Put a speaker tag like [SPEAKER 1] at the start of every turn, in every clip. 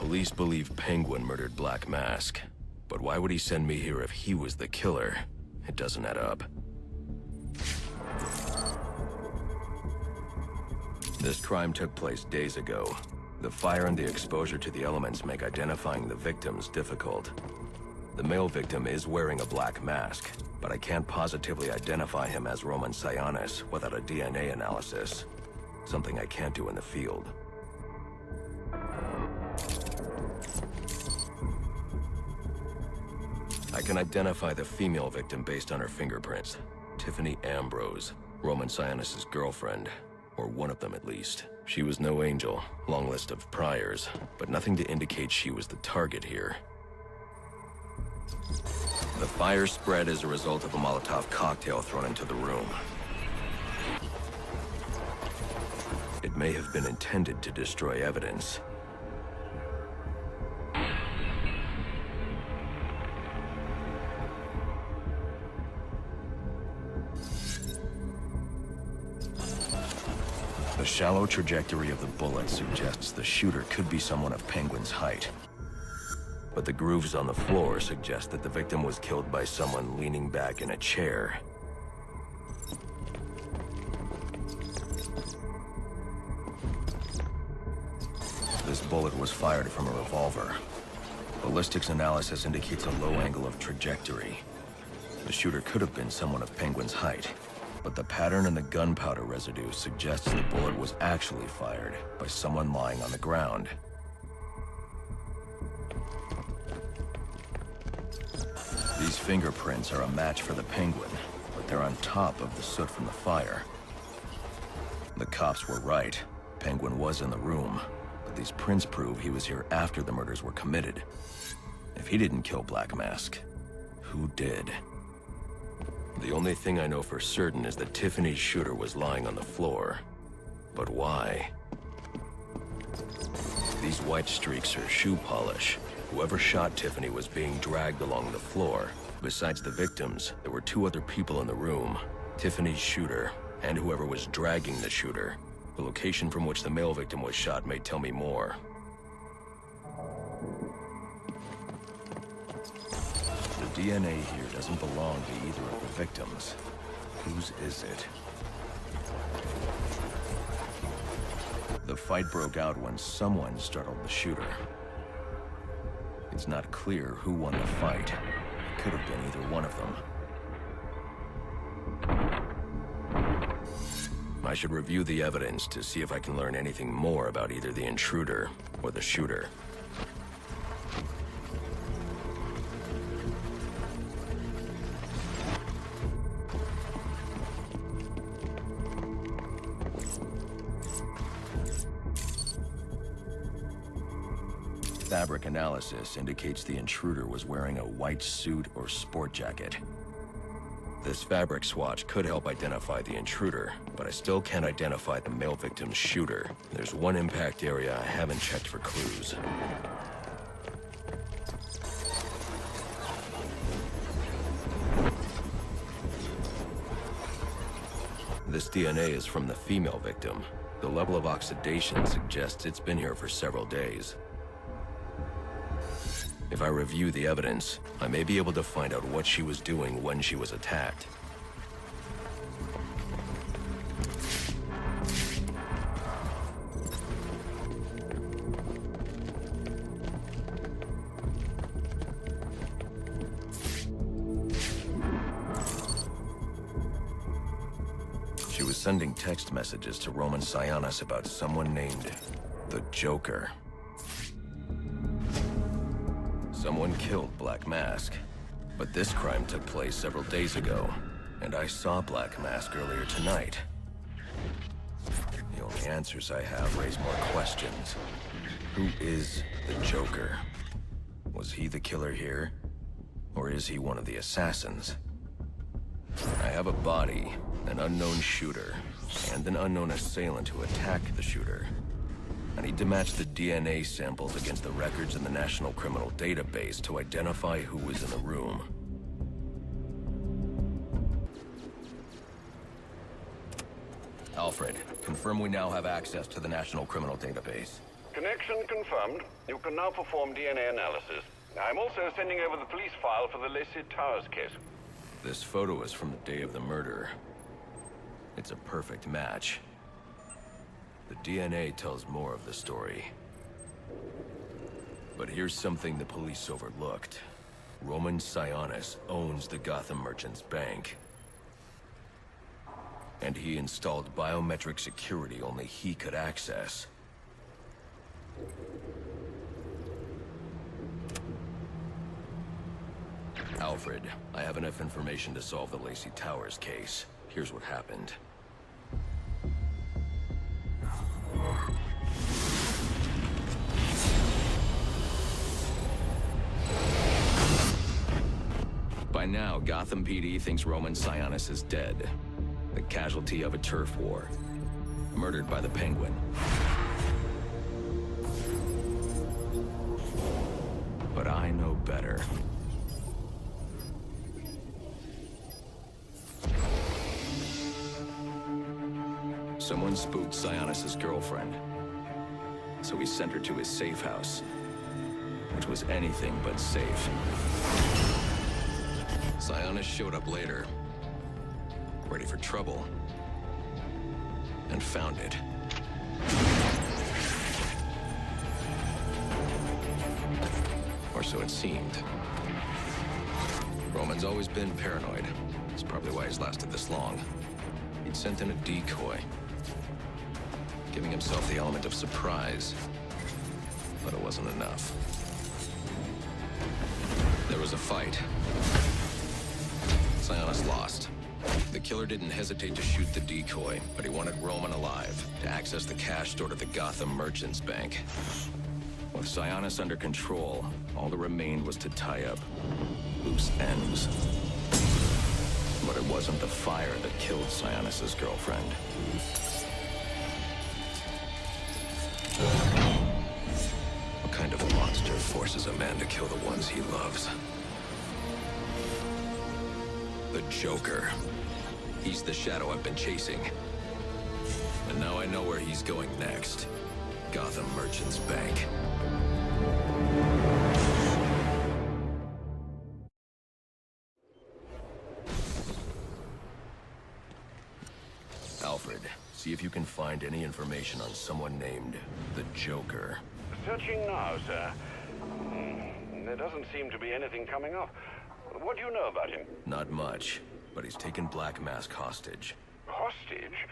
[SPEAKER 1] Police believe Penguin murdered Black Mask, but why would he send me here if he was the killer? It doesn't add up. This crime took place days ago. The fire and the exposure to the elements make identifying the victims difficult. The male victim is wearing a black mask, but I can't positively identify him as Roman Sionis without a DNA analysis. Something I can't do in the field. I can identify the female victim based on her fingerprints. Tiffany Ambrose, Roman Sionis' girlfriend. Or one of them at least. She was no angel, long list of priors, but nothing to indicate she was the target here. The fire spread as a result of a Molotov cocktail thrown into the room. It may have been intended to destroy evidence. The shallow trajectory of the bullet suggests the shooter could be someone of Penguin's height. But the grooves on the floor suggest that the victim was killed by someone leaning back in a chair. This bullet was fired from a revolver. Ballistics analysis indicates a low angle of trajectory. The shooter could have been someone of Penguin's height. But the pattern in the gunpowder residue suggests the bullet was actually fired by someone lying on the ground. These fingerprints are a match for the Penguin, but they're on top of the soot from the fire. The cops were right. Penguin was in the room, but these prints prove he was here after the murders were committed. If he didn't kill Black Mask, who did? The only thing I know for certain is that Tiffany's shooter was lying on the floor. But why? These white streaks are shoe polish. Whoever shot Tiffany was being dragged along the floor. Besides the victims, there were two other people in the room. Tiffany's shooter, and whoever was dragging the shooter. The location from which the male victim was shot may tell me more. The DNA here doesn't belong to either of the victims. Whose is it? The fight broke out when someone startled the shooter. It's not clear who won the fight. It could have been either one of them. I should review the evidence to see if I can learn anything more about either the intruder or the shooter. Fabric analysis indicates the intruder was wearing a white suit or sport jacket. This fabric swatch could help identify the intruder, but I still can't identify the male victim's shooter. There's one impact area I haven't checked for clues. This DNA is from the female victim. The level of oxidation suggests it's been here for several days. If I review the evidence, I may be able to find out what she was doing when she was attacked. She was sending text messages to Roman Sionis about someone named the Joker. Someone killed Black Mask, but this crime took place several days ago, and I saw Black Mask earlier tonight. The only answers I have raise more questions. Who is the Joker? Was he the killer here, or is he one of the assassins? I have a body, an unknown shooter, and an unknown assailant who attacked the shooter. I need to match the DNA samples against the records in the National Criminal Database to identify who was in the room. Alfred, confirm we now have access to the National Criminal Database.
[SPEAKER 2] Connection confirmed. You can now perform DNA analysis. I'm also sending over the police file for the Lacey Towers case.
[SPEAKER 1] This photo is from the day of the murder. It's a perfect match. The DNA tells more of the story. But here's something the police overlooked. Roman Sionis owns the Gotham Merchants Bank. And he installed biometric security only he could access. Alfred, I have enough information to solve the Lacey Towers case. Here's what happened. By now, Gotham PD thinks Roman Sionis is dead. The casualty of a turf war. Murdered by the Penguin. But I know better. Someone spooked Sionis' girlfriend. So he sent her to his safe house. Which was anything but safe. Sionis showed up later. Ready for trouble. And found it. Or so it seemed. Roman's always been paranoid. That's probably why he's lasted this long. He'd sent in a decoy. Giving himself the element of surprise. But it wasn't enough. There was a fight. Sionis lost. The killer didn't hesitate to shoot the decoy, but he wanted Roman alive to access the cash stored at the Gotham Merchants Bank. With Sionis under control, all that remained was to tie up loose ends. But it wasn't the fire that killed Sionis' girlfriend. What kind of monster forces a man to kill the ones he loves? The Joker. He's the shadow I've been chasing. And now I know where he's going next. Gotham Merchants Bank. Alfred, see if you can find any information on someone named the Joker.
[SPEAKER 2] Searching now, sir. There doesn't seem to be anything coming up. What do you know about him?
[SPEAKER 1] Not much, but he's taken Black Mask hostage.
[SPEAKER 2] Hostage?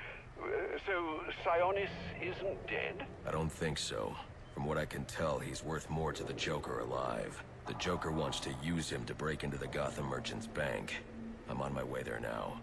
[SPEAKER 2] So Sionis isn't dead?
[SPEAKER 1] I don't think so. From what I can tell, he's worth more to the Joker alive. The Joker wants to use him to break into the Gotham Merchants Bank. I'm on my way there now.